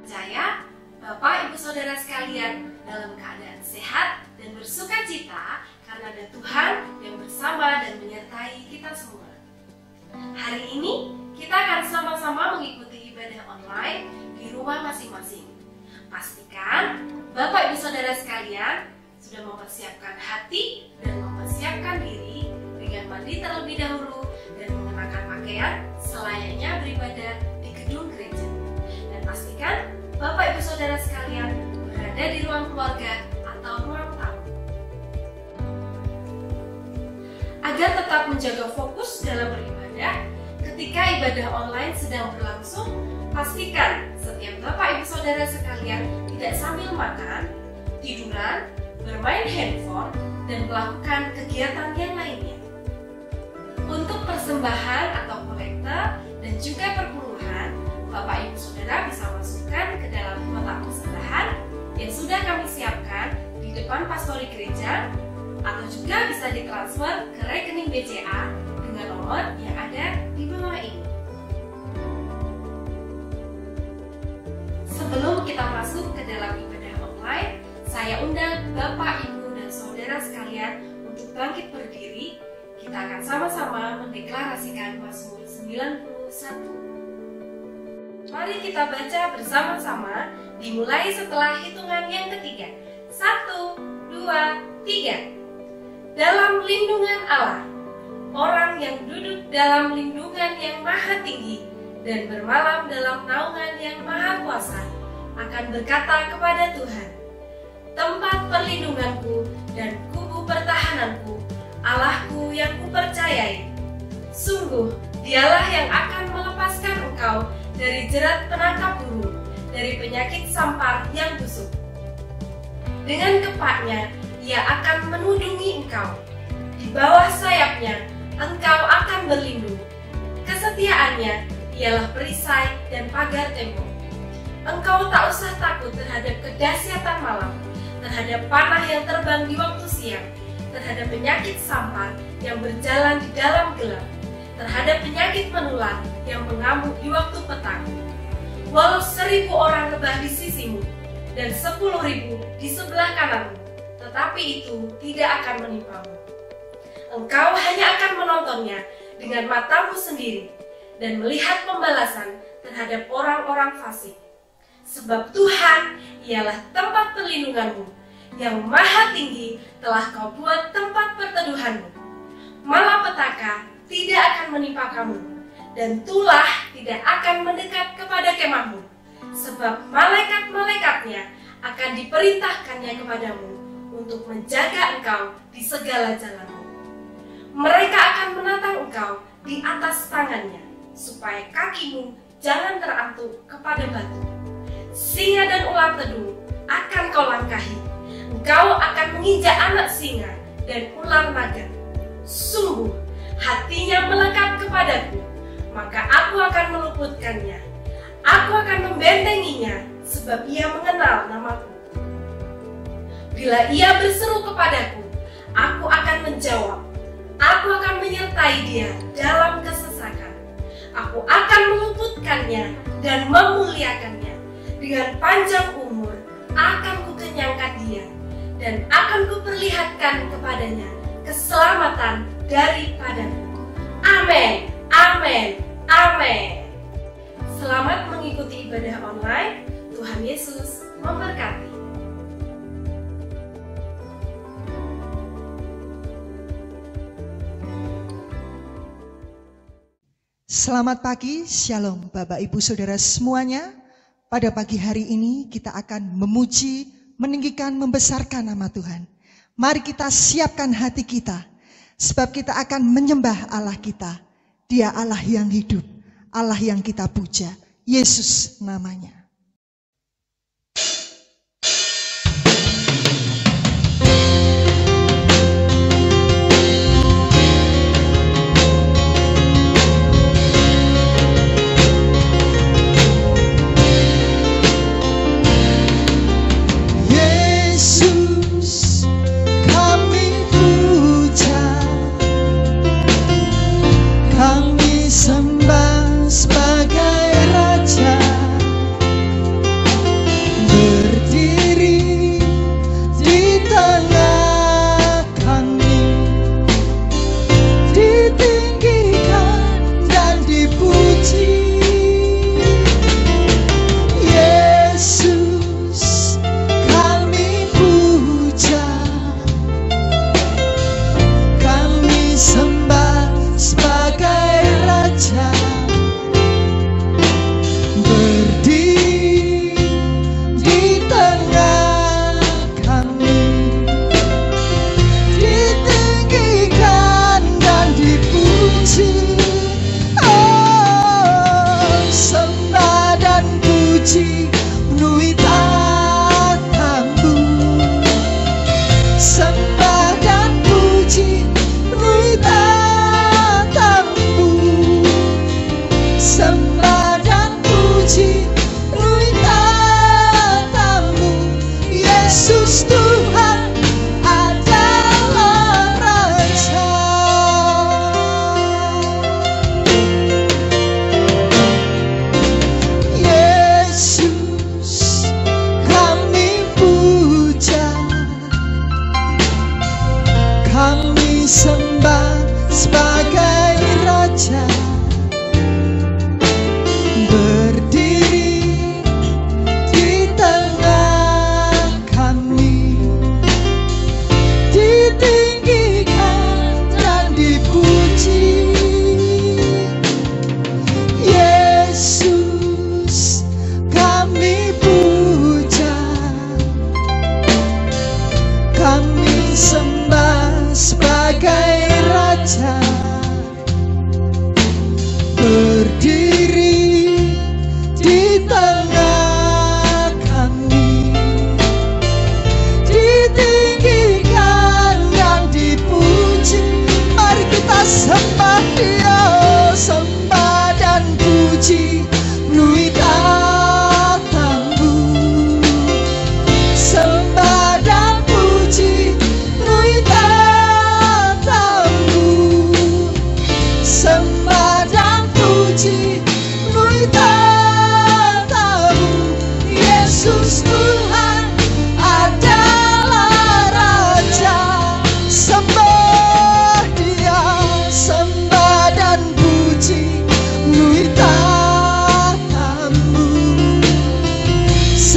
percaya Bapak Ibu Saudara sekalian dalam keadaan sehat dan bersuka cita karena ada Tuhan yang bersama dan menyertai kita semua. Hari ini kita akan sama-sama mengikuti ibadah online di rumah masing-masing. Pastikan Bapak Ibu Saudara sekalian sudah mempersiapkan hati dan mempersiapkan diri dengan mandi terlebih dahulu dan mengenakan pakaian selayaknya beribadah di gedung gereja. Dan pastikan Bapak Ibu Saudara sekalian berada di ruang keluarga atau ruang tamu. Agar tetap menjaga fokus dalam beribadah, ketika ibadah online sedang berlangsung, pastikan setiap Bapak Ibu Saudara sekalian tidak sambil makan, tiduran, bermain handphone, dan melakukan kegiatan yang lainnya. Untuk persembahan atau kolekte dan juga perpuluhan, Bapak Ibu Saudara bisa masukkan ke dalam kotak persembahan yang sudah kami siapkan di depan pastori gereja, atau juga bisa ditransfer ke rekening BCA dengan nomor yang ada di bawah ini. Sebelum kita masuk ke dalam ibadah online, saya undang Bapak, Ibu, dan Saudara sekalian untuk bangkit berdiri. Kita akan sama-sama mendeklarasikan Mazmur 91. Mari kita baca bersama-sama, dimulai setelah hitungan yang ketiga. 1, 2, 3. Dalam lindungan Allah, orang yang duduk dalam lindungan yang maha tinggi dan bermalam dalam naungan yang maha kuasa akan berkata kepada Tuhan, tempat perlindunganku dan kubu pertahananku, Allahku yang kupercayai. Sungguh, dialah yang akan melepaskan engkau dari jerat penangkap burung, dari penyakit sampar yang busuk. Dengan kepaknya, ia akan menudungi engkau. Di bawah sayapnya, engkau akan berlindung. Kesetiaannya ialah perisai dan pagar tembok. Engkau tak usah takut terhadap kedahsyatan malam, terhadap panah yang terbang di waktu siang, terhadap penyakit sampar yang berjalan di dalam gelap, terhadap penyakit menular yang mengamuk di waktu petang. Walau 1000 orang rebah di sisimu dan 10.000 di sebelah kananmu, tetapi itu tidak akan menimpamu. Engkau hanya akan menontonnya dengan matamu sendiri dan melihat pembalasan terhadap orang-orang fasik. Sebab Tuhan ialah tempat perlindunganmu, yang maha tinggi telah kau buat tempat perteduhanmu. Malapetaka tidak akan menimpa kamu, dan tulah tidak akan mendekat kepada kemahmu. Sebab malaikat-malaikatnya akan diperintahkannya kepadamu untuk menjaga engkau di segala jalanmu. Mereka akan menatang engkau di atas tangannya, supaya kakimu jangan terantuk kepada batu. Singa dan ular tedung akan kau langkahi. Engkau akan menginjak anak singa dan ular naga. Sungguh, hatinya melekat kepadaku, maka aku akan meluputkannya. Aku akan membentenginya, sebab ia mengenal namaku. Bila ia berseru kepadaku, aku akan menjawab. Aku akan menyertai dia dalam kesesakan. Aku akan meluputkannya dan memuliakannya. Dengan panjang umur akan kukenyangkan dia, dan akan kuperlihatkan kepadanya keselamatan daripadaku. Amin, amin, amin. Selamat mengikuti ibadah online. Tuhan Yesus memberkati. Selamat pagi, Shalom Bapak Ibu Saudara semuanya. Pada pagi hari ini kita akan memuji, meninggikan, membesarkan nama Tuhan. Mari kita siapkan hati kita, sebab kita akan menyembah Allah kita. Dia Allah yang hidup, Allah yang kita puja, Yesus namanya. Kami sembah sebagai Raja.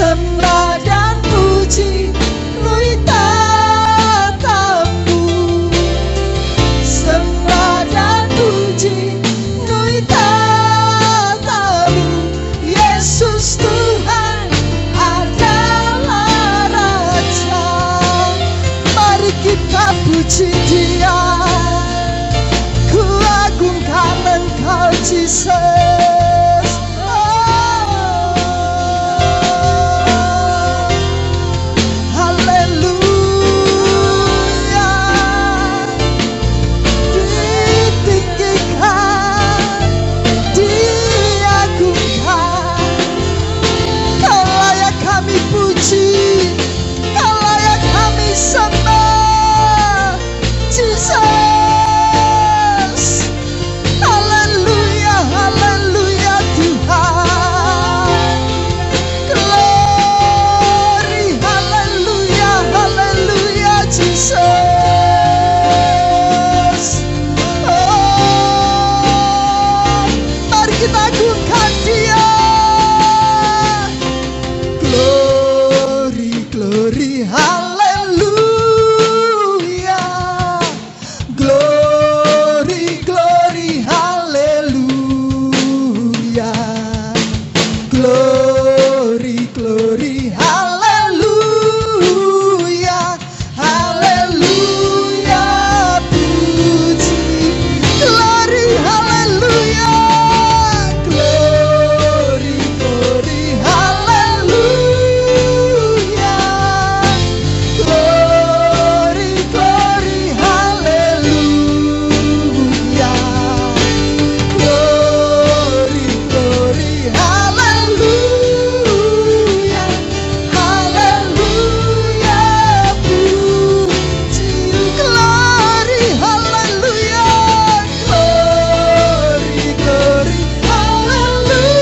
sembah dan puji lui tatamu, sembah dan puji lui tatamu. Yesus Tuhan adalah Raja, mari kita puji Dia. Ku agungkan Engkau Jesus. Haleluya, ditinggikan, diagungkan. Kau layak kami puji, Kau layak kami sembah, Jesus. Haleluya, haleluya Tuhan. Glory, haleluya, haleluya Jesus. Oh, mari kita agungkan Dia. Glory, glory, haleluya. Glory, glory, haleluya. Glory, glory, haleluya. Haleluya, puji. Glory, haleluya. Glory, glory, haleluya. Glory, glory, haleluya. Glory, glory, haleluya. Haleluya, puji. Glory, haleluya. Glory, glory, haleluya.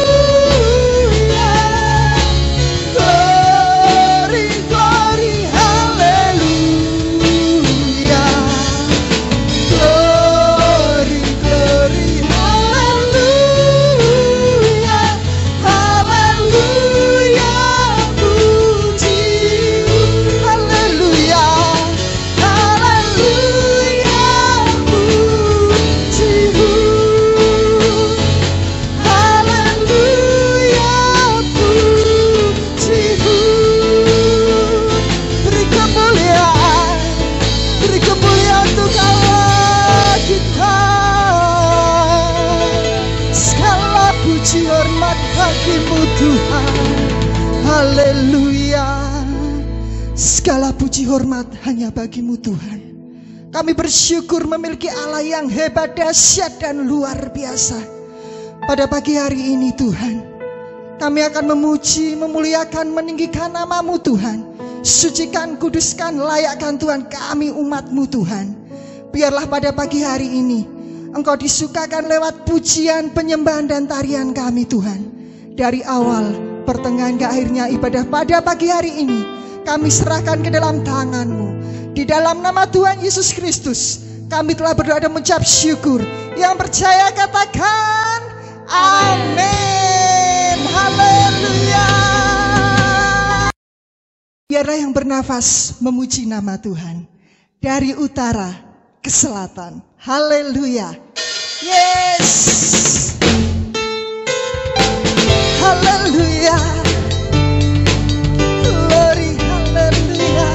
Glory, glory, haleluya. Glory, glory, haleluya. Haleluya, puji. Haleluya, haleluya, puji. Haleluya, puji. Beri kemuliaan untuk Allah kita. Segala puji hormat bagimu Tuhan. Haleluya. Segala puji hormat hanya bagimu Tuhan. Kami bersyukur memiliki Allah yang hebat, dahsyat dan luar biasa. Pada pagi hari ini Tuhan, kami akan memuji, memuliakan, meninggikan nama-Mu Tuhan. Sucikan, kuduskan, layakkan Tuhan kami umat-Mu Tuhan. Biarlah pada pagi hari ini Engkau disukakan lewat pujian, penyembahan dan tarian kami Tuhan. Dari awal, pertengahan ke akhirnya ibadah pada pagi hari ini kami serahkan ke dalam tangan-Mu. Di dalam nama Tuhan Yesus Kristus kami telah berdoa dan mengucap syukur. Yang percaya katakan amin. Haleluya. Biarlah yang bernafas memuji nama Tuhan. Dari utara ke selatan. Haleluya. Yes. Haleluya. Glory, haleluya.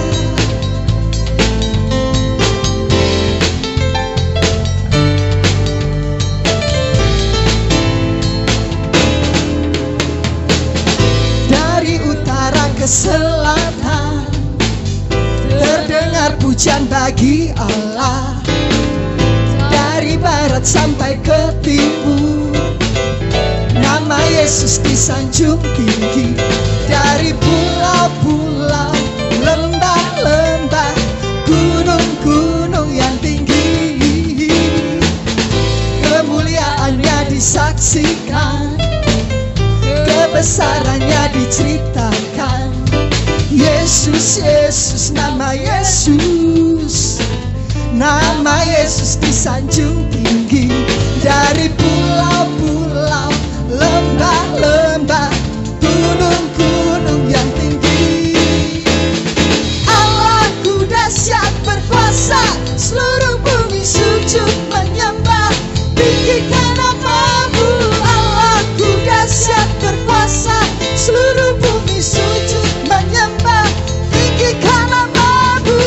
Dari utara ke selatan terdengar pujian bagi Allah. Dari barat sampai ke timur nama Yesus disanjung tinggi. Dari pulau-pulau, lembah-lembah, gunung-gunung yang tinggi, kemuliaannya disaksikan, kebesarannya diceritakan. Yesus, Yesus, nama Yesus, nama Yesus disanjung tinggi. Dari pulau-pulau, lembah-lembah, gunung-gunung yang tinggi, bumi sujud menyembah, tinggikan nama-Mu.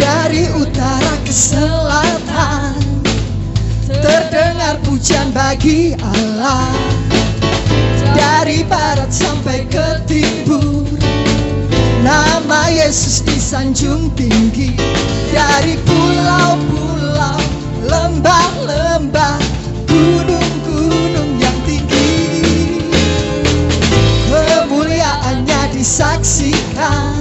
Dari utara ke selatan terdengar pujian bagi Allah. Dari barat sampai ke timur, nama Yesus disanjung tinggi. Dari pulau-pulau, lembah-lembah, gunung-gunung yang tinggi, kemuliaannya disaksikan,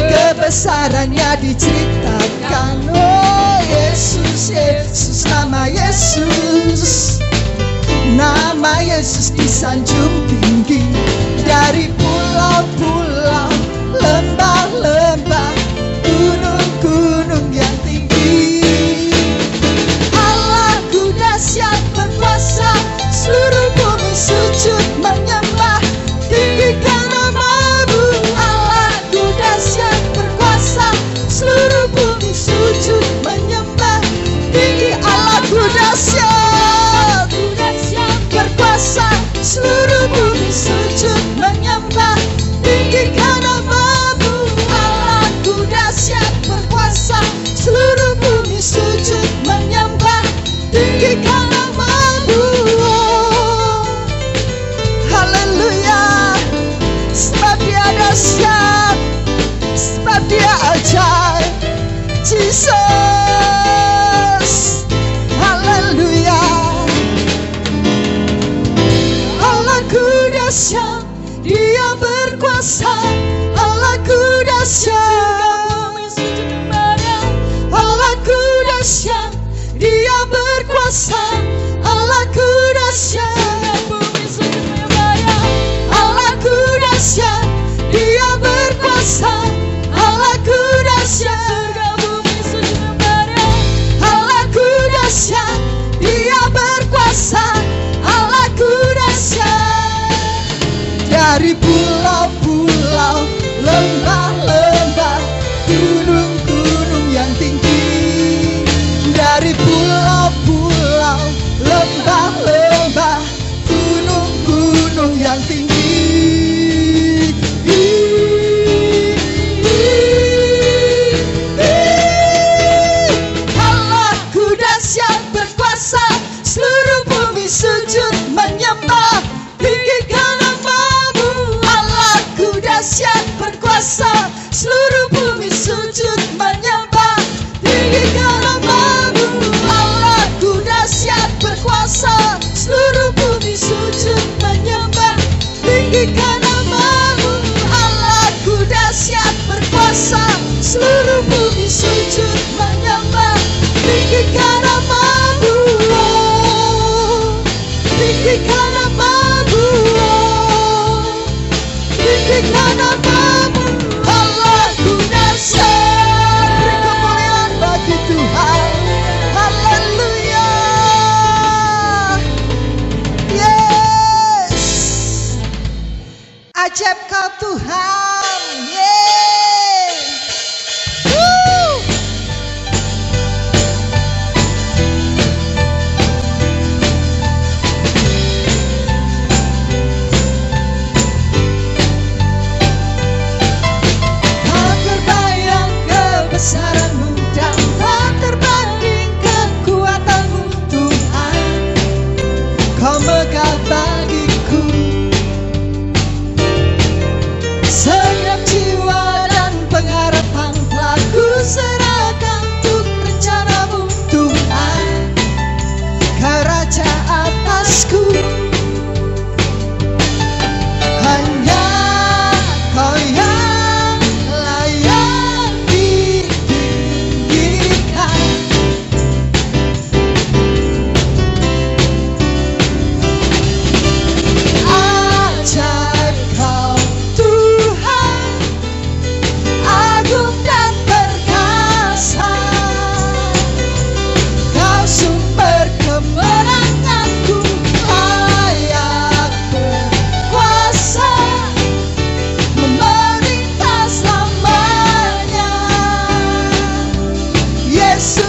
kebesarannya diceritakan. Oh Yesus, Yesus, nama Yesus, nama Yesus disanjung tinggi. Dari pulau-pulau, lembah-lembah, gunung-gunung yang tinggi. Allahku dahsyat berkuasa, seluruh bumi sujud menyembah, tinggikan nama-Mu. Allahku dahsyat berkuasa, seluruh bumi sujud menyembah, tinggi. Allahku dahsyat berkuasa, seluruh bumi sujud menyembah, tinggikan nama-Mu. Allahku dahsyat berkuasa, seluruh bumi sujud menyembah, tinggikan nama-Mu. Haleluya, sebab Dia dahsyat, sebab Dia ajaib. Jesus, haleluya. Allahku dahsyat, Dia berkuasa. Allahku dahsyat, Allahku dahsyat, Dia berkuasa. Allahku dahsyat, Allahku dahsyat, Dia berkuasa. Allahku dahsyat, Allahku dahsyat, Dia berkuasa. Allahku dahsyat. Dari pulau-pulau, lembah-lembah, gunung-gunung yang tinggi. Dari pulau-pulau, lembah-lembah,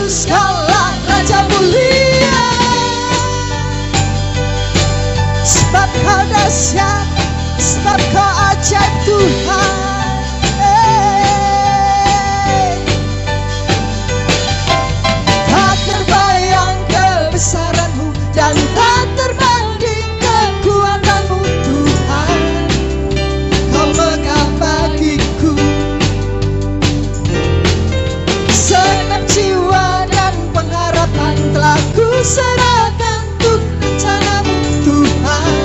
Yesus kaulah Raja mulia, sebab kau dahsyat, sebab kau ajaib Tuhan. Tak terbayang kebesaranmu dan tak terbanding kekuatanmu Tuhan. Kau megah bagiku segenap jiwa dan pengharapan, telah ku serahkan untuk rencanamu Tuhan.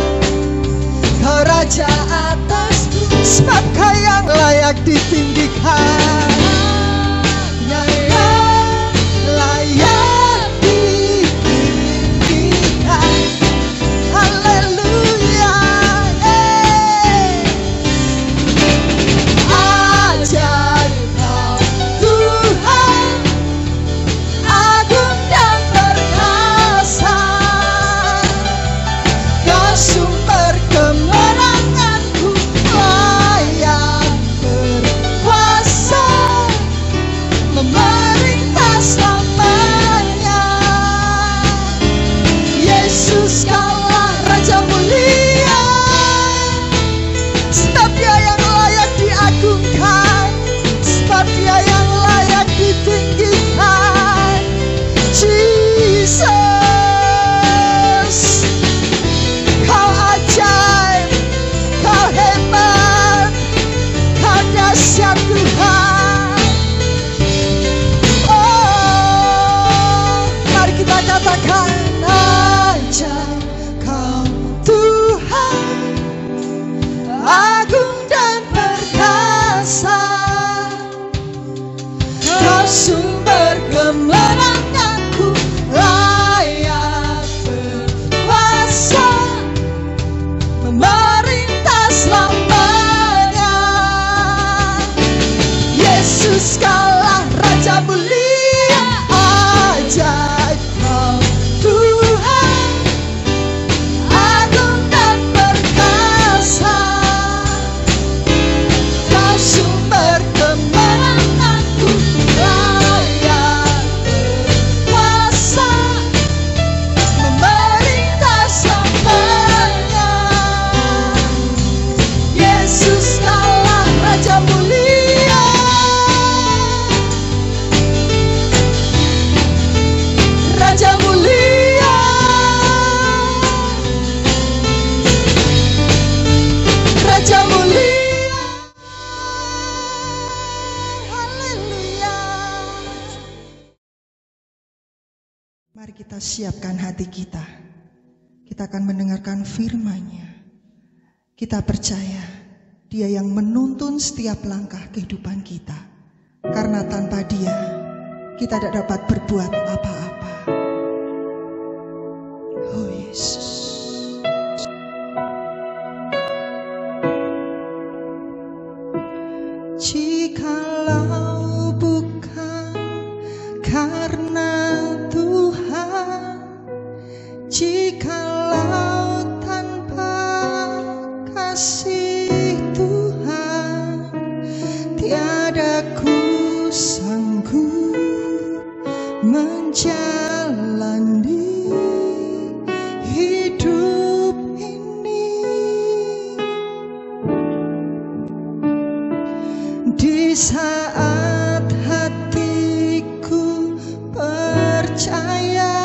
Kau Raja atasku, sebab kau yang layak ditinggikan, yang layak ditinggikan. Haleluya. Ajaib kau Tuhan, agung dan perkasa, kau sumber kemenanganku, layak berkuasa, memerintah selamanya. Yesus kaulah Raja mulia, sebab Dia yang layak diagungkan, sebab Dia yang layak ditinggikan. Jesus, kau ajaib, kau hebat, kau dahsyat Tuhan. Oh, mari kita katakan ajaib kau Tuhan, agung dan perkasa, kau sumber kemenanganku, layak berkuasa, memerintah selamanya. Yesus kaulah Raja mulia, ajaib kau Tuhan, agung dan perkasa, kau sumber kemenanganku, layak berkuasa, memerintah selamanya. Yesus kaulah Raja mulia, Raja mulia, Raja mulia. Haleluya. Mari kita siapkan hati kita. Kita akan mendengarkan firman-Nya. Kita percaya Dia yang menuntun setiap langkah kehidupan kita. Karena tanpa Dia, kita tidak dapat berbuat apa-apa. Oh Yesus. Jikalau bukan karena Tuhan, jikalau tanpa kasih Tuhan, tiada ku sanggup menjalani hidup ini. Di saat hatiku percaya,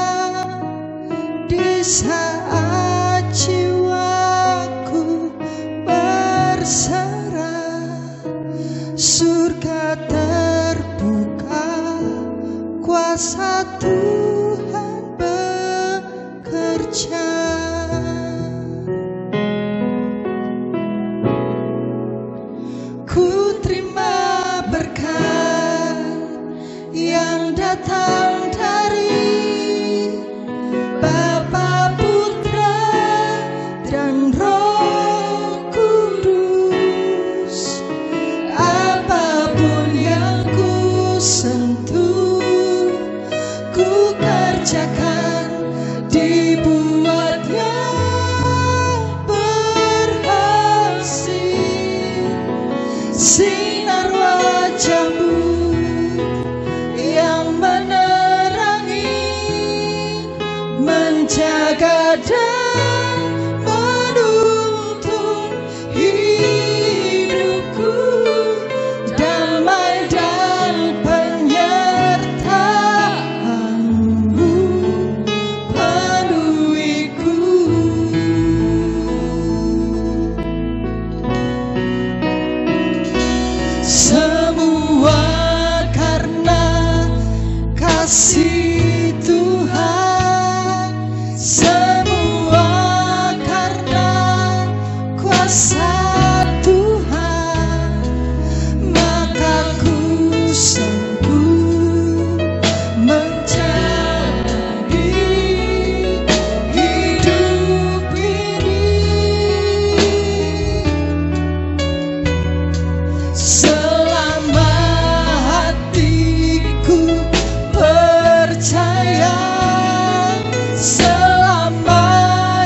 di saat jiwaku berserah, surga terbuka, kuasa Tuhan bekerja. Ku terima berkat yang datang dari Bapa, Putra, dan Roh Kudus. Apapun yang ku sentuh, ku kerjakan, dibuatnya berhasil. Sinar wajah-Mu yang menerangi kasih Tuhan, semua karena kuasa Tuhan, maka ku sanggup menjalani hidup ini. Selama hatiku percaya, selama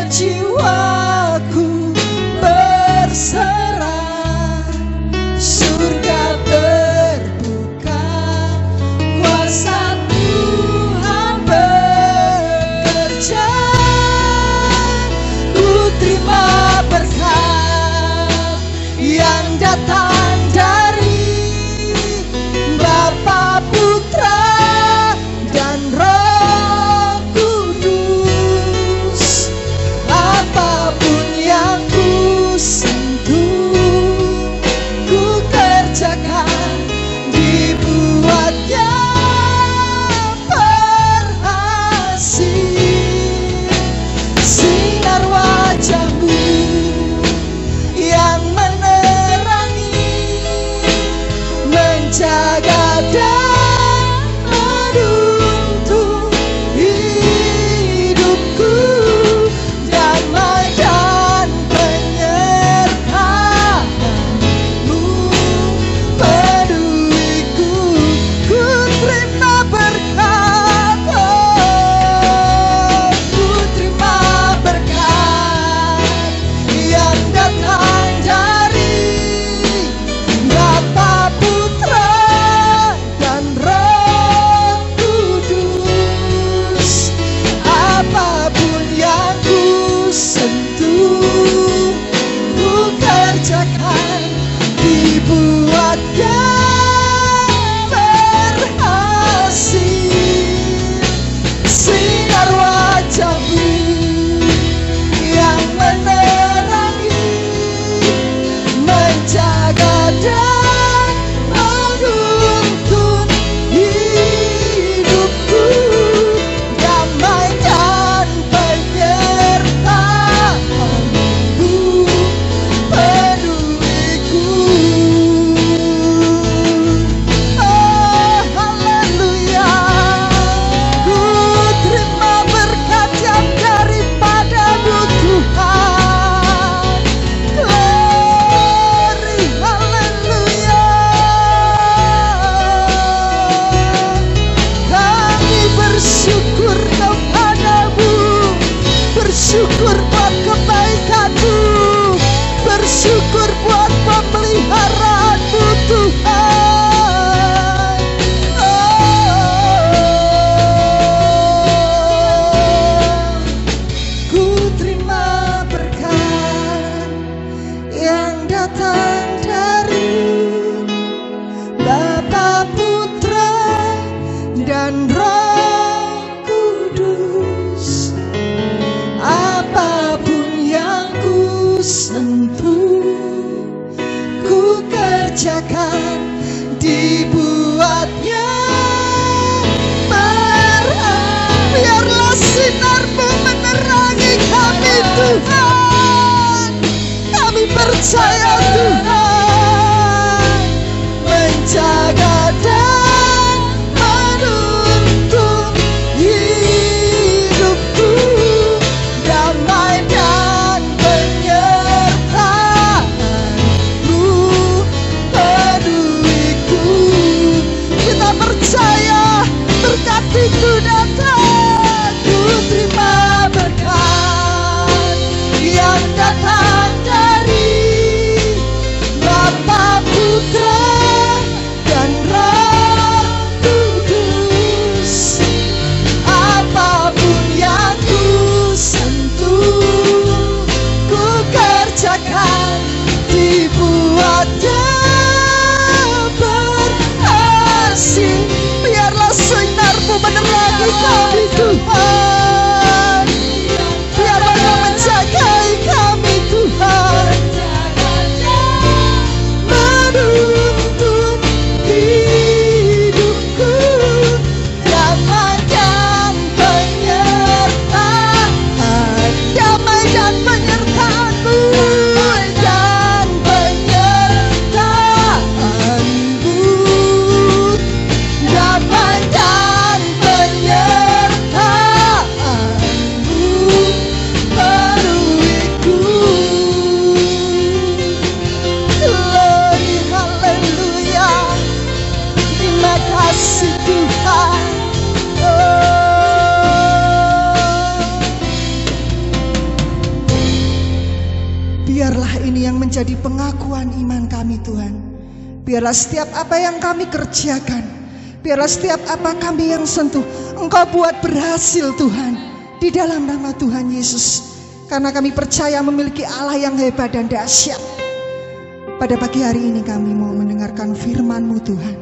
jiwaku berserah, surga terbuka, kuasa Tuhan bekerja. Ku terima berkat yang datang dari Bapa, Putra, dan Roh Kudus. Apapun yang ku sentuh, ku kerjakan, dibuatnya berhasil. Sinar wajah-Mu yang menerangi, menjaga dan menuntun hidupku, damai dan penyertaan-Mu peduliku. Ku terima berkat, ku terima berkat yang datang dari Bapa, Putra, dan Roh Kudus. Apapun yang ku sentuh, ku kerjakan, dibuatnya berhasil. Sinar wajah-Mu yang menerangi, menjaga dan menuntun hidupku, damai dan penyertaan-Mu peduliku. Oh, haleluya. Ku terima berkat yang daripada-Mu Tuhan. Glory, haleluya. Kami bersyukur kepada-Mu, bersyukur buat kebaikan-Mu, bersyukur buat pemeliharaan-Mu Tuhan. Ku terima berkat yang datang dari Bapa, Putra, dan Roh Kudus. Apapun yang ku sentuh, ku kerjakan, dibuatnya berhasil. Biarlah sinar-Mu menerangi kami Tuhan. Kami percaya Tuhan, menjaga dan menuntun hidupku, damai dan penyertaan-Mu peduliku. Kita percaya berkat itu datang. Ku terima berkat yang datang dari Bapa, Putra, dan Roh Kudus. Apapun yang ku sentuh, ku kerjakan, dibuatnya berhasil. Biarlah sinar-Mu menerangi kami Tuhan. Biarlah Kau menjagai kami Tuhan, menuntun hidupku, damai menjadi pengakuan iman kami Tuhan. Biarlah setiap apa yang kami kerjakan, biarlah setiap apa kami yang sentuh, Engkau buat berhasil Tuhan, di dalam nama Tuhan Yesus. Karena kami percaya memiliki Allah yang hebat dan dahsyat. Pada pagi hari ini kami mau mendengarkan firman-Mu Tuhan.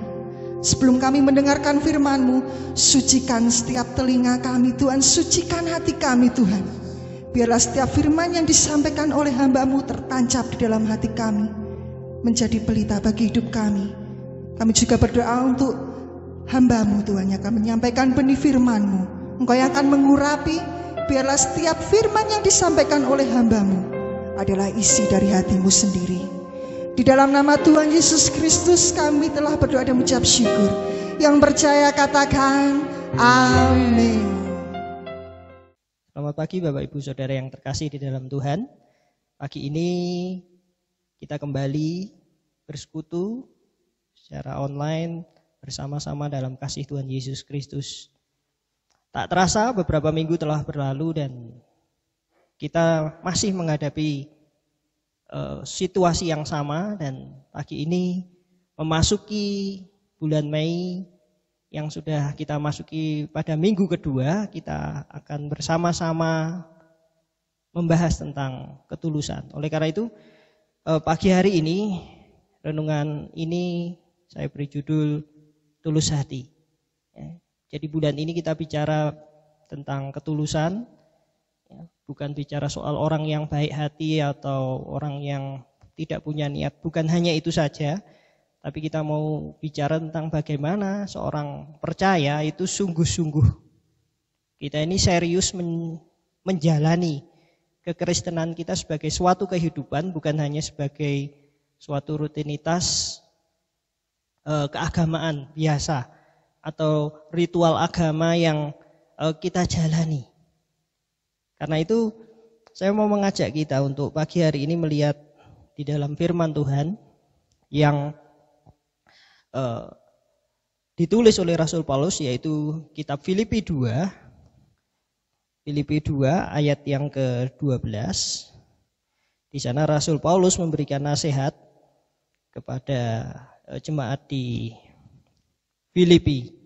Sebelum kami mendengarkan firman-Mu, sucikan setiap telinga kami Tuhan, sucikan hati kami Tuhan. Biarlah setiap firman yang disampaikan oleh hamba-Mu tertancap di dalam hati kami, menjadi pelita bagi hidup kami. Kami juga berdoa untuk hamba-Mu Tuhan yang akan menyampaikan benih firman-Mu. Engkau yang akan mengurapi, biarlah setiap firman yang disampaikan oleh hamba-Mu adalah isi dari hati-Mu sendiri. Di dalam nama Tuhan Yesus Kristus kami telah berdoa dan mengucap syukur. Yang percaya katakan amin. Selamat pagi Bapak Ibu Saudara yang terkasih di dalam Tuhan. Pagi ini kita kembali bersekutu secara online bersama-sama dalam kasih Tuhan Yesus Kristus. Tak terasa beberapa minggu telah berlalu dan kita masih menghadapi situasi yang sama, dan pagi ini memasuki bulan Mei yang sudah kita masuki pada minggu kedua. Kita akan bersama-sama membahas tentang ketulusan. Oleh karena itu pagi hari ini renungan ini saya beri judul tulus hati. Jadi bulan ini kita bicara tentang ketulusan, bukan bicara soal orang yang baik hati atau orang yang tidak punya niat. Bukan hanya itu saja, tapi kita mau bicara tentang bagaimana seorang percaya itu sungguh-sungguh. Kita ini serius menjalani kekristenan kita sebagai suatu kehidupan, bukan hanya sebagai suatu rutinitas keagamaan biasa atau ritual agama yang kita jalani. Karena itu saya mau mengajak kita untuk pagi hari ini melihat di dalam firman Tuhan yang ditulis oleh Rasul Paulus, yaitu kitab Filipi 2 ayat yang ke-12. Di sana Rasul Paulus memberikan nasihat kepada jemaat di Filipi.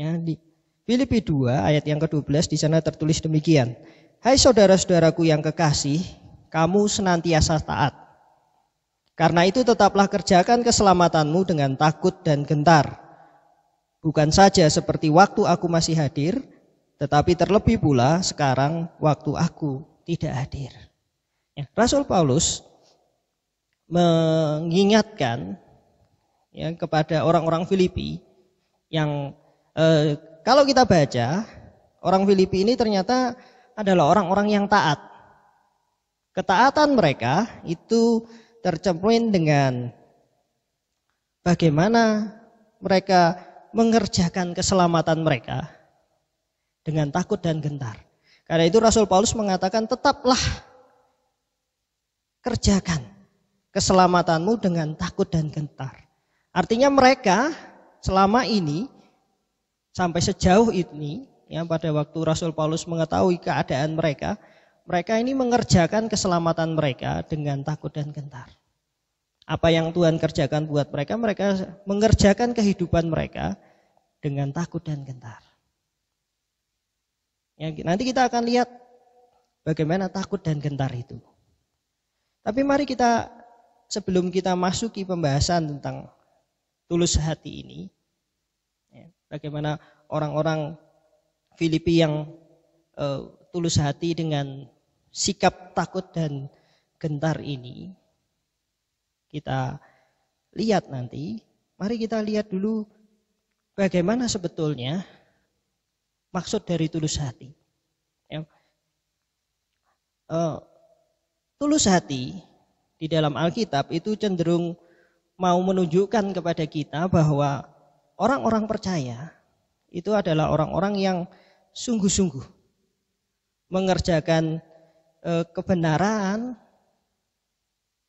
Ya, di Filipi 2 ayat yang ke-12 di sana tertulis demikian. Hai saudara-saudaraku yang kekasih, kamu senantiasa taat. Karena itu tetaplah kerjakan keselamatanmu dengan takut dan gentar. Bukan saja seperti waktu aku masih hadir, tetapi terlebih pula sekarang waktu aku tidak hadir. Ya, Rasul Paulus mengingatkan kepada orang-orang Filipi yang kalau kita baca, orang Filipi ini ternyata adalah orang-orang yang taat. Ketaatan mereka itu tercermin dengan bagaimana mereka mengerjakan keselamatan mereka dengan takut dan gentar. Karena itu Rasul Paulus mengatakan tetaplah kerjakan keselamatanmu dengan takut dan gentar. Artinya mereka selama ini sampai sejauh ini, ya, pada waktu Rasul Paulus mengetahui keadaan mereka ini mengerjakan keselamatan mereka dengan takut dan gentar. Apa yang Tuhan kerjakan buat mereka mengerjakan kehidupan mereka dengan takut dan gentar. Ya, nanti kita akan lihat bagaimana takut dan gentar itu. Tapi mari kita, sebelum kita masuki pembahasan tentang tulus hati ini, ya, bagaimana orang-orang Filipi yang tulus hati dengan sikap takut dan gentar ini, kita lihat nanti. Mari kita lihat dulu bagaimana sebetulnya maksud dari tulus hati. Ya. Tulus hati di dalam Alkitab itu cenderung mau menunjukkan kepada kita bahwa orang-orang percaya itu adalah orang-orang yang sungguh-sungguh mengerjakan kebenaran,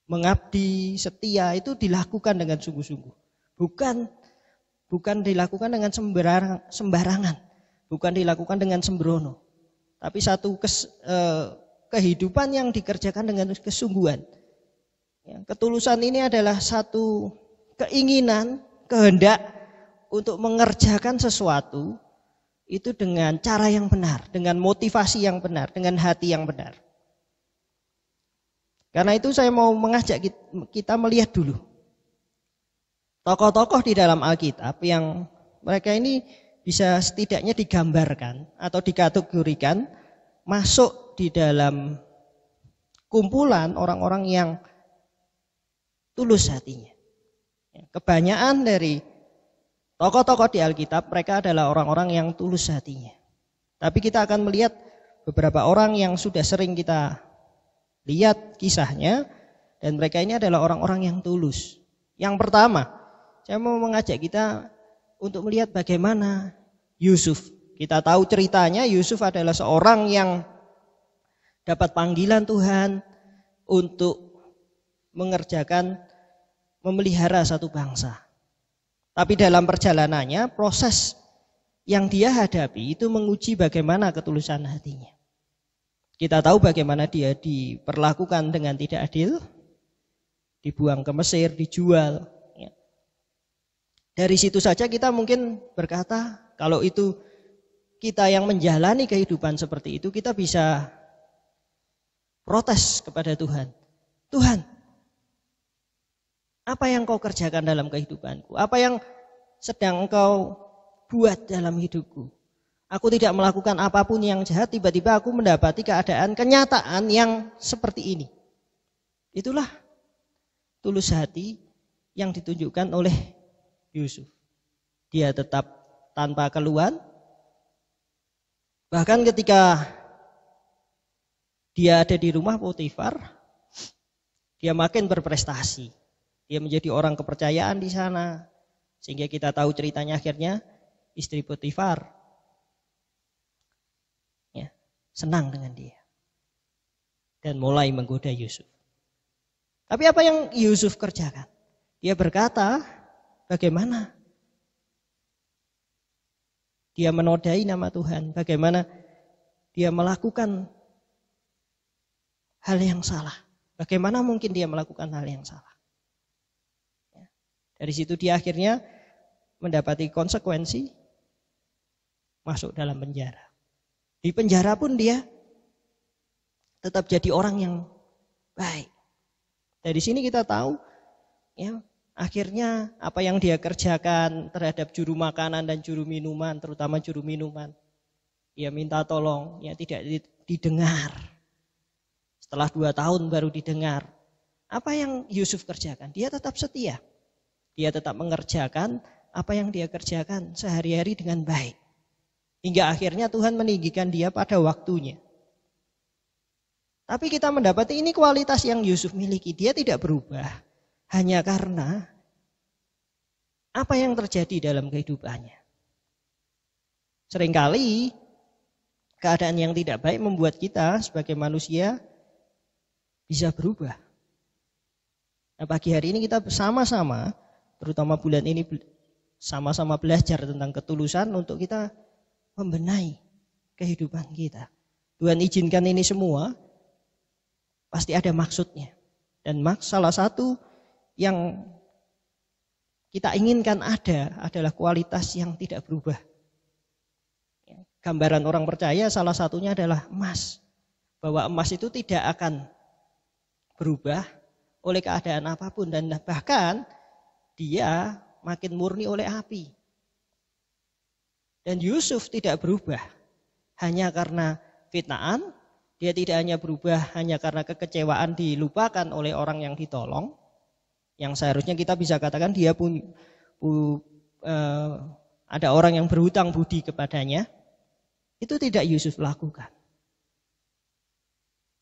mengabdi, setia, itu dilakukan dengan sungguh-sungguh. Bukan dilakukan dengan sembarangan, bukan dilakukan dengan sembrono, tapi satu kehidupan yang dikerjakan dengan kesungguhan. Ketulusan ini adalah satu keinginan, kehendak untuk mengerjakan sesuatu itu dengan cara yang benar, dengan motivasi yang benar, dengan hati yang benar. Karena itu saya mau mengajak kita melihat dulu tokoh-tokoh di dalam Alkitab yang mereka ini bisa setidaknya digambarkan atau dikategorikan masuk di dalam kumpulan orang-orang yang tulus hatinya. Kebanyakan dari tokoh-tokoh di Alkitab mereka adalah orang-orang yang tulus hatinya. Tapi kita akan melihat beberapa orang yang sudah sering kita lihat kisahnya dan mereka ini adalah orang-orang yang tulus. Yang pertama, saya mau mengajak kita untuk melihat bagaimana Yusuf. Kita tahu ceritanya, Yusuf adalah seorang yang dapat panggilan Tuhan untuk mengerjakan, memelihara satu bangsa. Tapi dalam perjalanannya, proses yang dia hadapi itu menguji bagaimana ketulusan hatinya. Kita tahu bagaimana dia diperlakukan dengan tidak adil, dibuang ke Mesir, dijual. Dari situ saja kita mungkin berkata, kalau itu kita yang menjalani kehidupan seperti itu, kita bisa protes kepada Tuhan. Tuhan, apa yang kau kerjakan dalam kehidupanku? Apa yang sedang engkau buat dalam hidupku? Aku tidak melakukan apapun yang jahat, tiba-tiba aku mendapati keadaan, kenyataan yang seperti ini. Itulah tulus hati yang ditunjukkan oleh Yusuf. Dia tetap tanpa keluhan. Bahkan ketika dia ada di rumah Potifar, dia makin berprestasi. Dia menjadi orang kepercayaan di sana. Sehingga kita tahu ceritanya akhirnya istri Potifar senang dengan dia. Dan mulai menggoda Yusuf. Tapi apa yang Yusuf kerjakan? Dia berkata, bagaimana dia menodai nama Tuhan, bagaimana dia melakukan hal yang salah. Bagaimana mungkin dia melakukan hal yang salah. Dari situ dia akhirnya mendapati konsekuensi, masuk dalam penjara. Di penjara pun dia tetap jadi orang yang baik. Dari sini kita tahu, akhirnya apa yang dia kerjakan terhadap juru makanan dan juru minuman, terutama juru minuman, dia minta tolong, tidak didengar. Setelah 2 tahun baru didengar. Apa yang Yusuf kerjakan? Dia tetap setia. Dia tetap mengerjakan apa yang dia kerjakan sehari-hari dengan baik. Hingga akhirnya Tuhan meninggikan dia pada waktunya. Tapi kita mendapati ini kualitas yang Yusuf miliki. Dia tidak berubah hanya karena apa yang terjadi dalam kehidupannya. Seringkali keadaan yang tidak baik membuat kita sebagai manusia bisa berubah. Nah, pagi hari ini kita bersama-sama, terutama bulan ini sama-sama belajar tentang ketulusan untuk kita membenahi kehidupan kita. Tuhan izinkan ini semua pasti ada maksudnya. Dan salah satu yang kita inginkan adalah kualitas yang tidak berubah. Gambaran orang percaya salah satunya adalah emas. Bahwa emas itu tidak akan berubah oleh keadaan apapun. Dan bahkan dia makin murni oleh api. Dan Yusuf tidak berubah hanya karena fitnaan. Dia tidak hanya berubah hanya karena kekecewaan dilupakan oleh orang yang ditolong. Yang seharusnya kita bisa katakan dia ada orang yang berhutang budi kepadanya. Itu tidak Yusuf lakukan.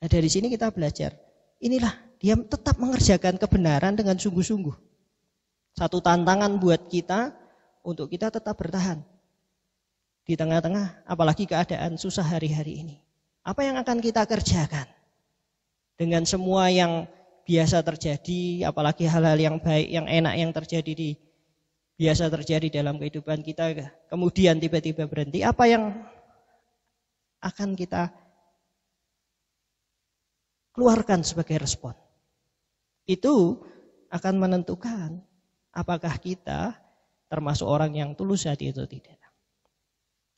Nah, dari sini kita belajar. Inilah dia tetap mengerjakan kebenaran dengan sungguh-sungguh. Satu tantangan buat kita untuk kita tetap bertahan. Di tengah-tengah apalagi keadaan susah hari-hari ini. Apa yang akan kita kerjakan? Dengan semua yang biasa terjadi, apalagi hal-hal yang baik, yang enak yang biasa terjadi dalam kehidupan kita, kemudian tiba-tiba berhenti, apa yang akan kita keluarkan sebagai respon? Itu akan menentukan apakah kita termasuk orang yang tulus hati atau tidak.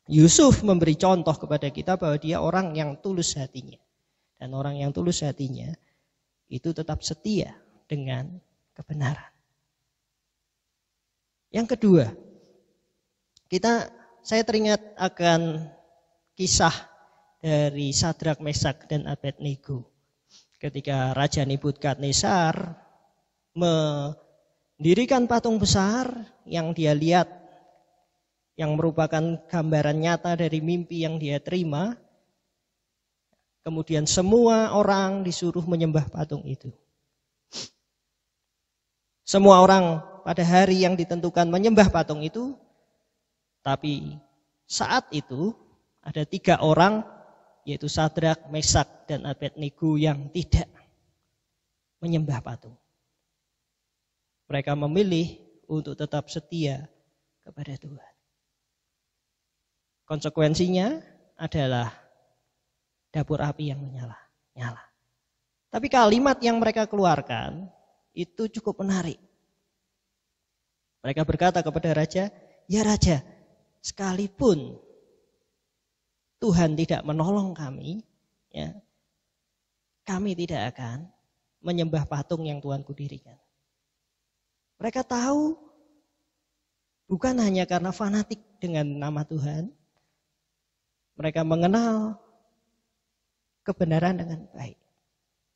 Yusuf memberi contoh kepada kita bahwa dia orang yang tulus hatinya. Dan orang yang tulus hatinya itu tetap setia dengan kebenaran. Yang kedua, saya teringat akan kisah dari Sadrak, Mesak, dan Abednego. Ketika Raja Nebukadnezar mendirikan patung besar yang dia lihat, yang merupakan gambaran nyata dari mimpi yang dia terima, kemudian semua orang disuruh menyembah patung itu. Semua orang pada hari yang ditentukan menyembah patung itu, tapi saat itu ada 3 orang, yaitu Sadrak, Mesak, dan Abednego yang tidak menyembah patung. Mereka memilih untuk tetap setia kepada Tuhan. Konsekuensinya adalah dapur api yang nyala. Tapi kalimat yang mereka keluarkan itu cukup menarik. Mereka berkata kepada raja, "Ya raja, sekalipun Tuhan tidak menolong kami, ya, kami tidak akan menyembah patung yang Tuhanku dirikan." Mereka tahu bukan hanya karena fanatik dengan nama Tuhan, mereka mengenal kebenaran dengan baik.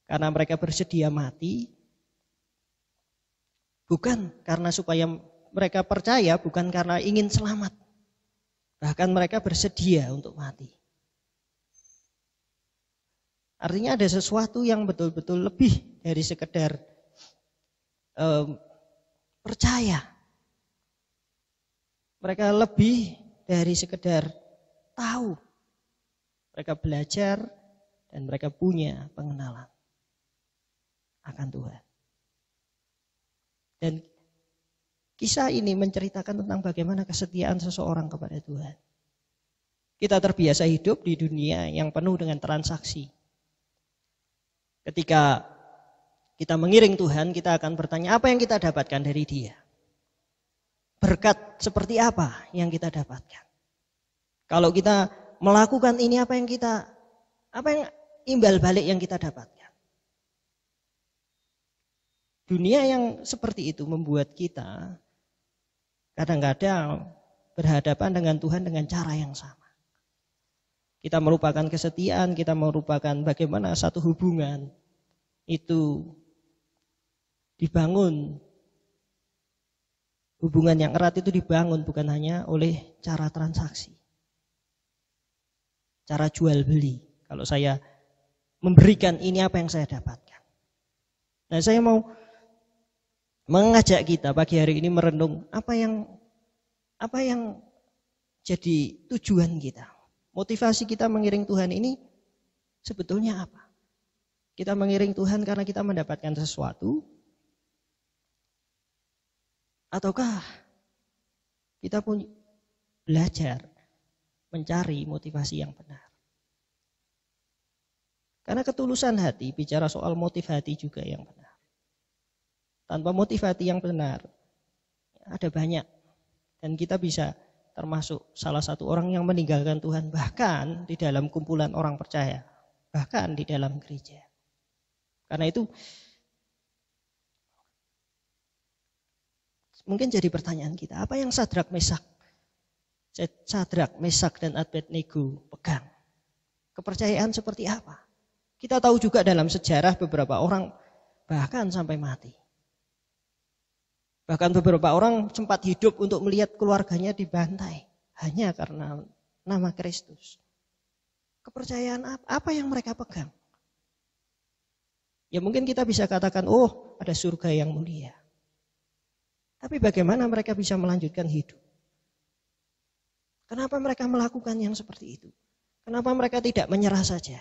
Karena mereka bersedia mati, bukan karena supaya mereka percaya, bukan karena ingin selamat. Bahkan mereka bersedia untuk mati. Artinya ada sesuatu yang betul-betul lebih dari sekedar percaya. Mereka lebih dari sekedar tahu. Mereka belajar dan mereka punya pengenalan akan Tuhan. Dan kisah ini menceritakan tentang bagaimana kesetiaan seseorang kepada Tuhan. Kita terbiasa hidup di dunia yang penuh dengan transaksi. Ketika kita mengiring Tuhan, kita akan bertanya apa yang kita dapatkan dari Dia. Berkat seperti apa yang kita dapatkan. Kalau kita melakukan ini, apa yang imbal balik yang kita dapatkan. Dunia yang seperti itu membuat kita kadang-kadang berhadapan dengan Tuhan dengan cara yang sama. Kita merupakan kesetiaan, kita merupakan bagaimana satu hubungan itu dibangun. Hubungan yang erat itu dibangun bukan hanya oleh cara transaksi. Cara jual beli. Kalau saya memberikan ini, apa yang saya dapatkan. Nah, saya mau mengajak kita pagi hari ini merenung apa yang jadi tujuan kita. Motivasi kita mengiring Tuhan ini sebetulnya apa? Kita mengiring Tuhan karena kita mendapatkan sesuatu, ataukah kita pun belajar mencari motivasi yang benar? Karena ketulusan hati bicara soal motif hati juga yang benar. Tanpa motivasi yang benar, ada banyak. Dan kita bisa termasuk salah satu orang yang meninggalkan Tuhan. Bahkan di dalam kumpulan orang percaya. Bahkan di dalam gereja. Karena itu, mungkin jadi pertanyaan kita. Apa yang Sadrak, Mesak, dan Abednego pegang? Kepercayaan seperti apa? Kita tahu juga dalam sejarah beberapa orang bahkan sampai mati. Bahkan beberapa orang sempat hidup untuk melihat keluarganya dibantai. Hanya karena nama Kristus. Kepercayaan apa yang mereka pegang? Ya mungkin kita bisa katakan, oh ada surga yang mulia. Tapi bagaimana mereka bisa melanjutkan hidup? Kenapa mereka melakukan yang seperti itu? Kenapa mereka tidak menyerah saja?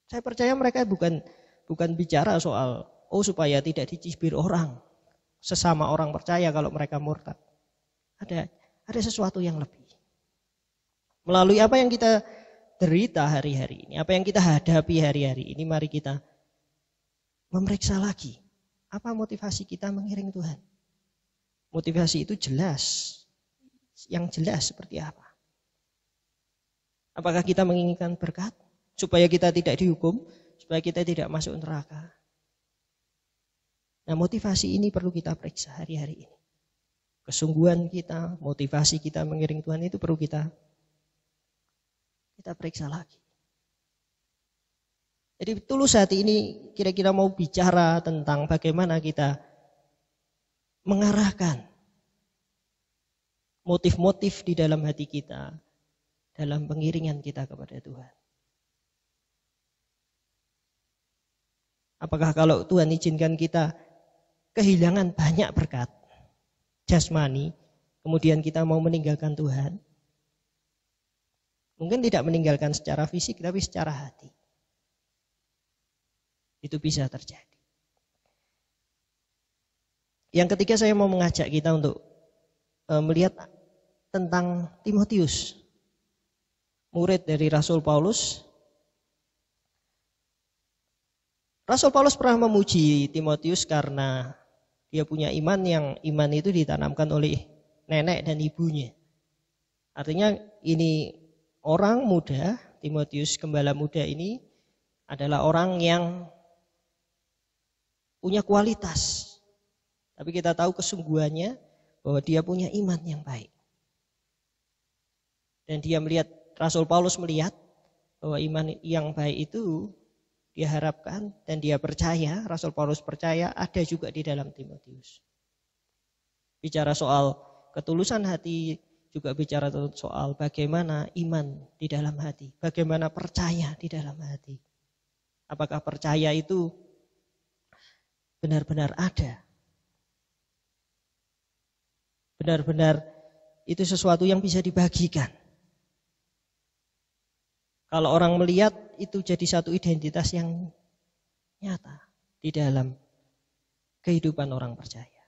Saya percaya mereka bukan bicara soal supaya tidak dicibir orang, sesama orang percaya kalau mereka murtad. Ada sesuatu yang lebih. Melalui apa yang kita derita hari-hari ini, apa yang kita hadapi hari-hari ini, mari kita memeriksa lagi apa motivasi kita mengiring Tuhan. Motivasi itu jelas, yang jelas seperti apa. Apakah kita menginginkan berkat supaya kita tidak dihukum, supaya kita tidak masuk neraka? Nah, motivasi ini perlu kita periksa hari-hari ini. Kesungguhan kita, motivasi kita mengiring Tuhan itu perlu kita periksa lagi. Jadi Tulus Hati ini kira-kira mau bicara tentang bagaimana kita mengarahkan motif-motif di dalam hati kita dalam pengiringan kita kepada Tuhan. Apakah kalau Tuhan izinkan kita kehilangan banyak berkat jasmani, kemudian kita mau meninggalkan Tuhan? Mungkin tidak meninggalkan secara fisik, tapi secara hati. Itu bisa terjadi. Yang ketiga, saya mau mengajak kita untuk melihat tentang Timotius, murid dari Rasul Paulus. Rasul Paulus pernah memuji Timotius karena dia punya iman yang iman itu ditanamkan oleh nenek dan ibunya. Artinya ini orang muda, Timotius gembala muda ini adalah orang yang punya kualitas. Tapi kita tahu kesungguhannya bahwa dia punya iman yang baik. Dan dia melihat, Rasul Paulus melihat bahwa iman yang baik itu dia harapkan dan dia percaya, Rasul Paulus percaya ada juga di dalam Timotius. Bicara soal ketulusan hati, juga bicara soal bagaimana iman di dalam hati, bagaimana percaya di dalam hati. Apakah percaya itu benar-benar ada? Benar-benar itu sesuatu yang bisa dibagikan. Kalau orang melihat itu jadi satu identitas yang nyata di dalam kehidupan orang percaya.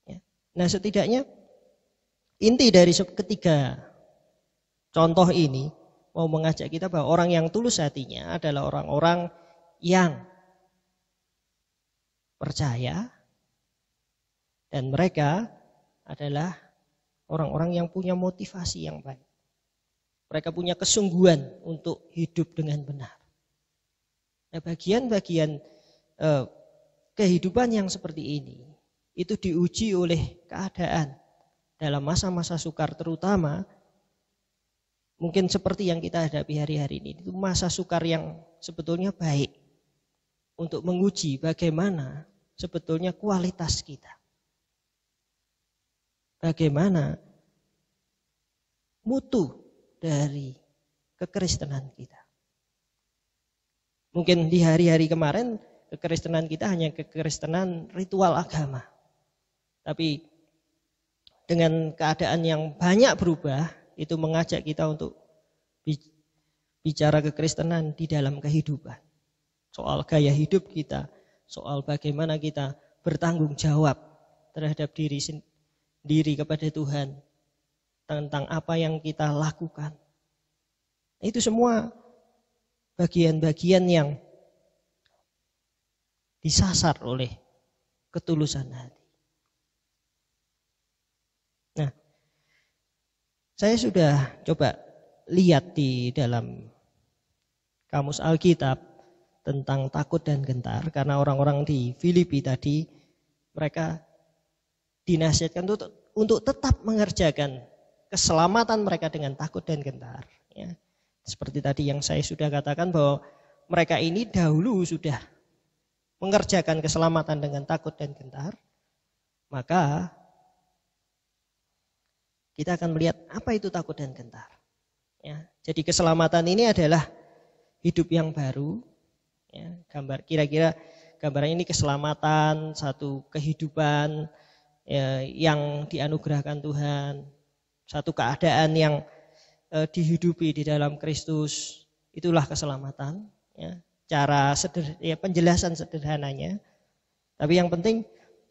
Ya. Nah, setidaknya inti dari ketiga contoh ini mau mengajak kita bahwa orang yang tulus hatinya adalah orang-orang yang percaya dan mereka adalah orang-orang yang punya motivasi yang baik. Mereka punya kesungguhan untuk hidup dengan benar. Nah, bagian-bagian kehidupan yang seperti ini itu diuji oleh keadaan dalam masa-masa sukar, terutama mungkin seperti yang kita hadapi hari-hari ini. Itu masa sukar yang sebetulnya baik untuk menguji bagaimana sebetulnya kualitas kita. Bagaimana mutu dari kekristenan kita. Mungkin di hari-hari kemarin kekristenan kita hanya kekristenan ritual agama. Tapi dengan keadaan yang banyak berubah, itu mengajak kita untuk bicara kekristenan di dalam kehidupan. Soal gaya hidup kita, soal bagaimana kita bertanggung jawab terhadap diri sendiri kepada Tuhan, tentang apa yang kita lakukan. Itu semua bagian-bagian yang disasar oleh ketulusan hati. Nah, saya sudah coba lihat di dalam kamus Alkitab tentang takut dan gentar, karena orang-orang di Filipi tadi mereka dinasihatkan untuk tetap mengerjakan keselamatan mereka dengan takut dan gentar. Ya. Seperti tadi yang saya sudah katakan bahwa mereka ini dahulu sudah mengerjakan keselamatan dengan takut dan gentar. Maka kita akan melihat apa itu takut dan gentar. Ya. Jadi keselamatan ini adalah hidup yang baru. Ya. Kira-kira gambarannya ini keselamatan, satu kehidupan yang dianugerahkan Tuhan. Satu keadaan yang dihidupi di dalam Kristus, itulah keselamatan. Ya. Cara penjelasan sederhananya. Tapi yang penting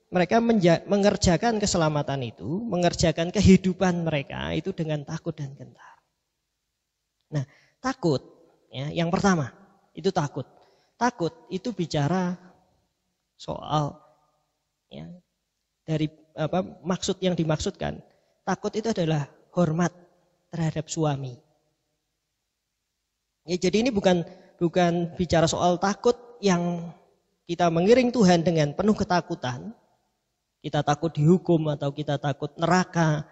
mereka mengerjakan keselamatan itu, mengerjakan kehidupan mereka itu dengan takut dan gentar. Nah, takut, ya, yang pertama itu takut. takut itu bicara soal ya, dari maksud yang dimaksudkan. Takut itu adalah hormat terhadap suami. Ya, jadi ini bukan bicara soal takut yang kita mengiring Tuhan dengan penuh ketakutan. Kita takut dihukum atau kita takut neraka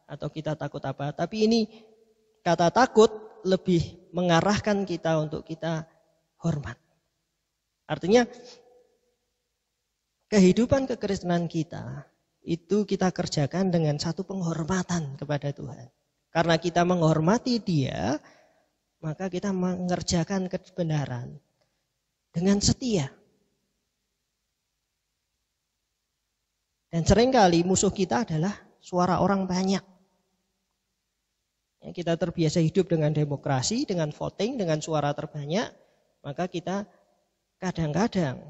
atau kita takut apa. Tapi ini kata takut lebih mengarahkan kita untuk kita hormat. Artinya kehidupan kekristenan kita itu kita kerjakan dengan satu penghormatan kepada Tuhan. Karena kita menghormati Dia, maka kita mengerjakan kebenaran dengan setia. Dan seringkali musuh kita adalah suara orang banyak. Ya, kita terbiasa hidup dengan demokrasi, dengan voting, dengan suara terbanyak, maka kita kadang-kadang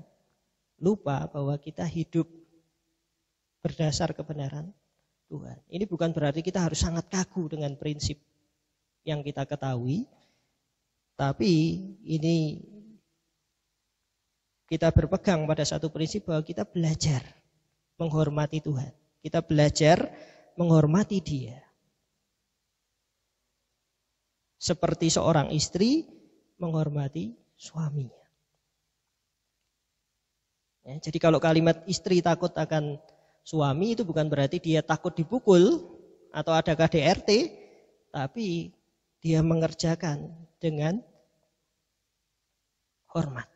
lupa bahwa kita hidup berdasar kebenaran Tuhan. Ini bukan berarti kita harus sangat kaku dengan prinsip yang kita ketahui, tapi ini kita berpegang pada satu prinsip bahwa kita belajar menghormati Tuhan. Kita belajar menghormati Dia. Seperti seorang istri menghormati suaminya. Ya, jadi kalau kalimat istri takut akan suami itu bukan berarti dia takut dipukul atau ada KDRT, tapi dia mengerjakan dengan hormat.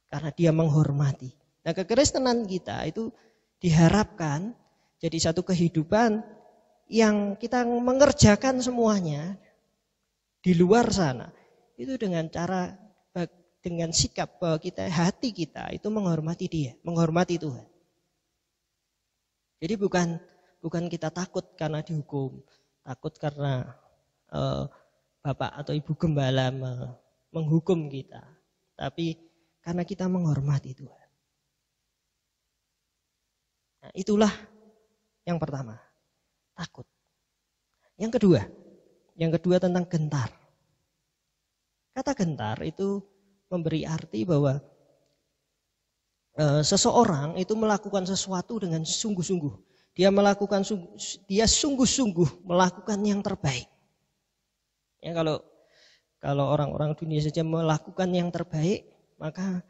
Karena dia menghormati. Nah, kekristenan kita itu diharapkan jadi satu kehidupan yang kita mengerjakan semuanya di luar sana. Itu dengan sikap bahwa hati kita itu menghormati Dia, menghormati Tuhan. Jadi bukan kita takut karena dihukum, takut karena bapak atau ibu gembala menghukum kita, tapi karena kita menghormati Tuhan. Nah, itulah yang pertama, takut. Yang kedua tentang gentar. Kata gentar itu memberi arti bahwa seseorang itu melakukan sesuatu dengan sungguh-sungguh. Dia sungguh-sungguh melakukan yang terbaik. Ya, kalau orang-orang dunia saja melakukan yang terbaik, maka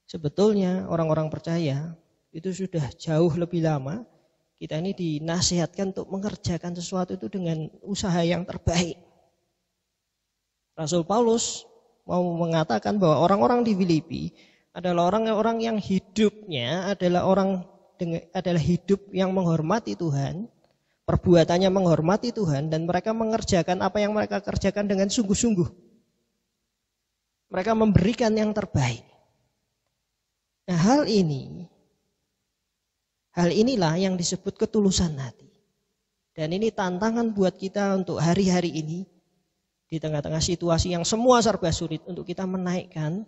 sebetulnya orang-orang percaya itu sudah jauh lebih lama kita ini dinasihatkan untuk mengerjakan sesuatu itu dengan usaha yang terbaik. Rasul Paulus mau mengatakan bahwa orang-orang di Filipi adalah orang-orang yang hidupnya adalah hidup yang menghormati Tuhan, perbuatannya menghormati Tuhan, dan mereka mengerjakan apa yang mereka kerjakan dengan sungguh-sungguh. Mereka memberikan yang terbaik. Nah, hal inilah yang disebut ketulusan hati. Dan ini tantangan buat kita untuk hari-hari ini, di tengah-tengah situasi yang semua serba sulit, untuk kita menaikkan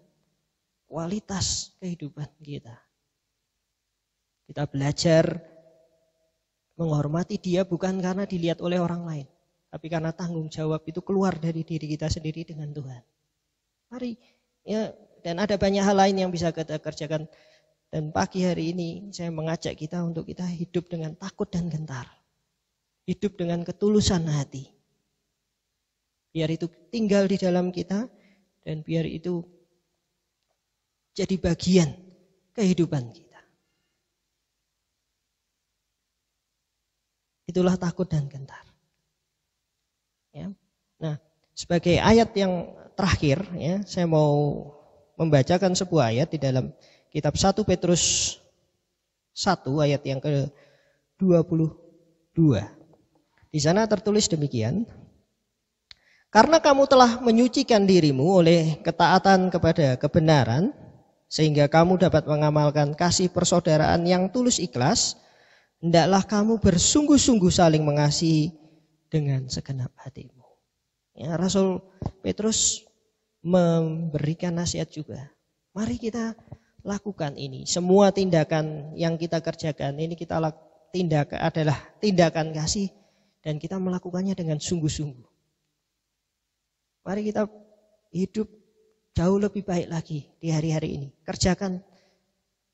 kualitas kehidupan kita. Kita belajar menghormati Dia bukan karena dilihat oleh orang lain, tapi karena tanggung jawab itu keluar dari diri kita sendiri dengan Tuhan. Mari, ya, dan ada banyak hal lain yang bisa kita kerjakan. Dan pagi hari ini saya mengajak kita untuk kita hidup dengan takut dan gentar. Hidup dengan ketulusan hati. Biar itu tinggal di dalam kita dan biar itu jadi bagian kehidupan kita. Itulah takut dan gentar. Ya. Nah, sebagai ayat yang terakhir, ya, saya mau membacakan sebuah ayat di dalam kitab 1 Petrus 1 ayat yang ke-22. Di sana tertulis demikian. Karena kamu telah menyucikan dirimu oleh ketaatan kepada kebenaran, sehingga kamu dapat mengamalkan kasih persaudaraan yang tulus ikhlas, hendaklah kamu bersungguh-sungguh saling mengasihi dengan segenap hatimu. Ya, Rasul Petrus memberikan nasihat juga. Mari kita lakukan ini. Semua tindakan yang kita kerjakan ini adalah tindakan kasih dan kita melakukannya dengan sungguh-sungguh. Mari kita hidup jauh lebih baik lagi di hari-hari ini. Kerjakan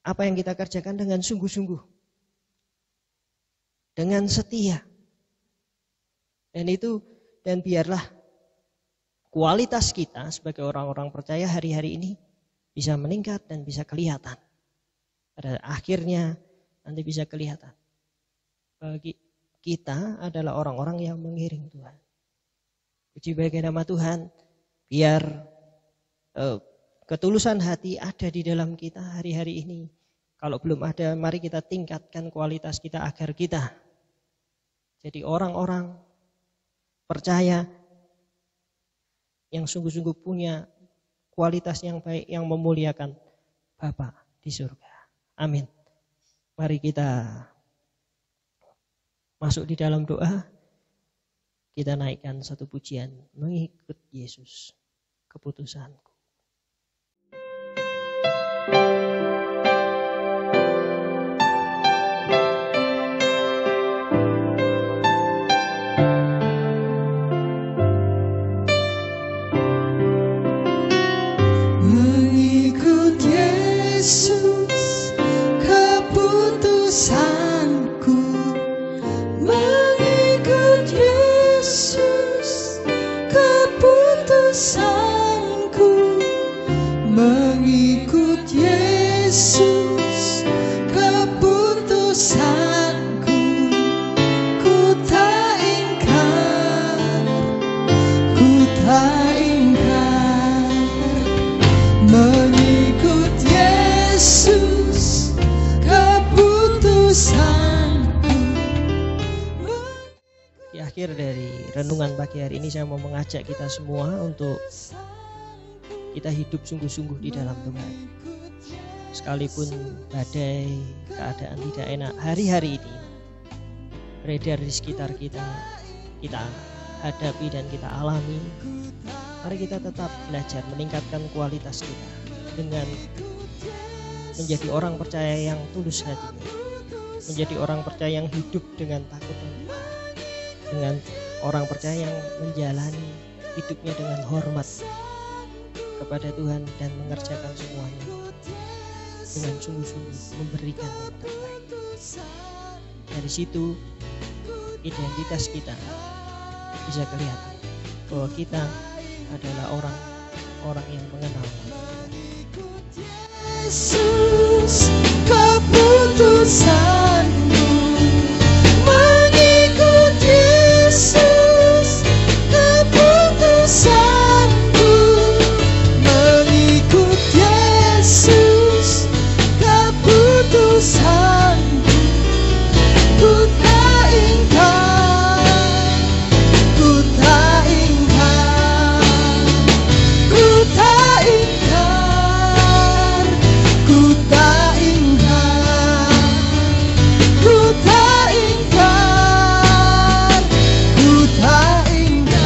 apa yang kita kerjakan dengan sungguh-sungguh, dengan setia. Dan biarlah kualitas kita sebagai orang-orang percaya hari-hari ini bisa meningkat dan bisa kelihatan. Pada akhirnya nanti bisa kelihatan. Bagi kita adalah orang-orang yang mengiring Tuhan. Puji bagi nama Tuhan, biar ketulusan hati ada di dalam kita hari-hari ini. Kalau belum ada, mari kita tingkatkan kualitas kita agar kita jadi orang-orang percaya yang sungguh-sungguh punya kualitas yang baik, yang memuliakan Bapa di surga. Amin. Mari kita masuk di dalam doa. Kita naikkan satu pujian, mengikut Yesus, keputusanku. Mengikut Yesus, keputusanku. Mengikut Yesus, keputusanku. Mengikut Yesus, keputusanku. Ku tak ingkar, ku tak ingkar. Mengikut Yesus, keputusanku. Di akhir dari renungan pagi hari ini, saya mau mengajak kita semua untuk kita hidup sungguh-sungguh di dalam Tuhan. Sekalipun badai, keadaan tidak enak hari-hari ini beredar di sekitar kita, kita hadapi dan kita alami, mari kita tetap belajar meningkatkan kualitas kita dengan menjadi orang percaya yang tulus hatinya, menjadi orang percaya yang hidup dengan takut dan dengan orang percaya yang menjalani hidupnya dengan hormat kepada Tuhan dan mengerjakan semuanya dengan sungguh-sungguh, memberikan yang terbaik. Dari situ identitas kita bisa kelihatan bahwa kita adalah orang-orang yang mengenal Yesus, keputusanku. Mengikut Yesus, keputusanku. Mengikut Yesus, keputusanku. Ku tak ingkar, ku tak ingkar, ku tak ingkar, ku tak ingkar, ku tak ingkar, ku tak ingkar.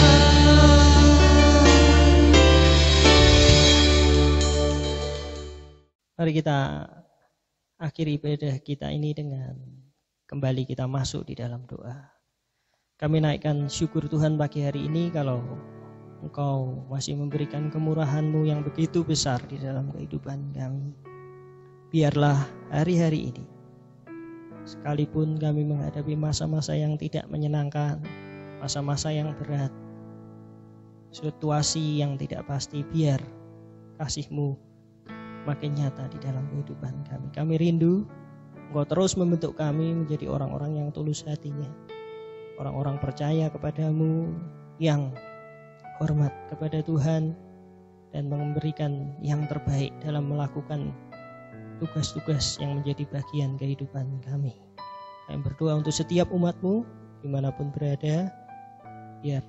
Mari kita akhiri ibadah kita ini dengan kembali kita masuk di dalam doa. Kami naikkan syukur Tuhan pagi hari ini kalau Engkau masih memberikan kemurahan-Mu yang begitu besar di dalam kehidupan kami. Biarlah hari-hari ini, sekalipun kami menghadapi masa-masa yang tidak menyenangkan, masa-masa yang berat, situasi yang tidak pasti, biar kasih-Mu makin nyata di dalam kehidupan kami. Kami rindu Engkau terus membentuk kami menjadi orang-orang yang tulus hatinya, orang-orang percaya kepadamu, yang hormat kepada Tuhan dan memberikan yang terbaik dalam melakukan tugas-tugas yang menjadi bagian kehidupan kami. Kami berdoa untuk setiap umat-Mu dimanapun berada, biar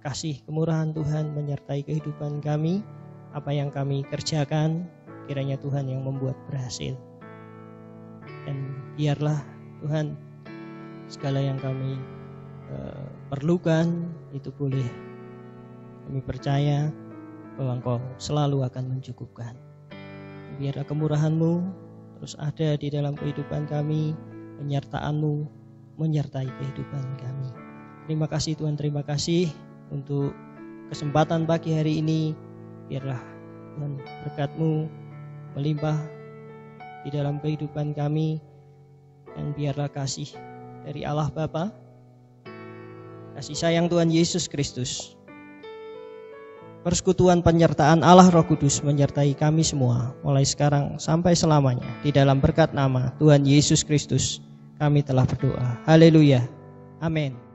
kasih kemurahan Tuhan menyertai kehidupan kami. Apa yang kami kerjakan, kiranya Tuhan yang membuat berhasil. Dan biarlah Tuhan segala yang kami perlukan itu boleh kami percaya bahwa Engkau selalu akan mencukupkan. Biarlah kemurahan-Mu terus ada di dalam kehidupan kami, penyertaan-Mu menyertai kehidupan kami. Terima kasih Tuhan, terima kasih untuk kesempatan pagi hari ini. Biarlah Tuhan berkat-Mu melimpah di dalam kehidupan kami, dan biarlah kasih dari Allah Bapa, kasih sayang Tuhan Yesus Kristus, persekutuan penyertaan Allah Roh Kudus menyertai kami semua mulai sekarang sampai selamanya. Di dalam berkat nama Tuhan Yesus Kristus kami telah berdoa. Haleluya. Amin.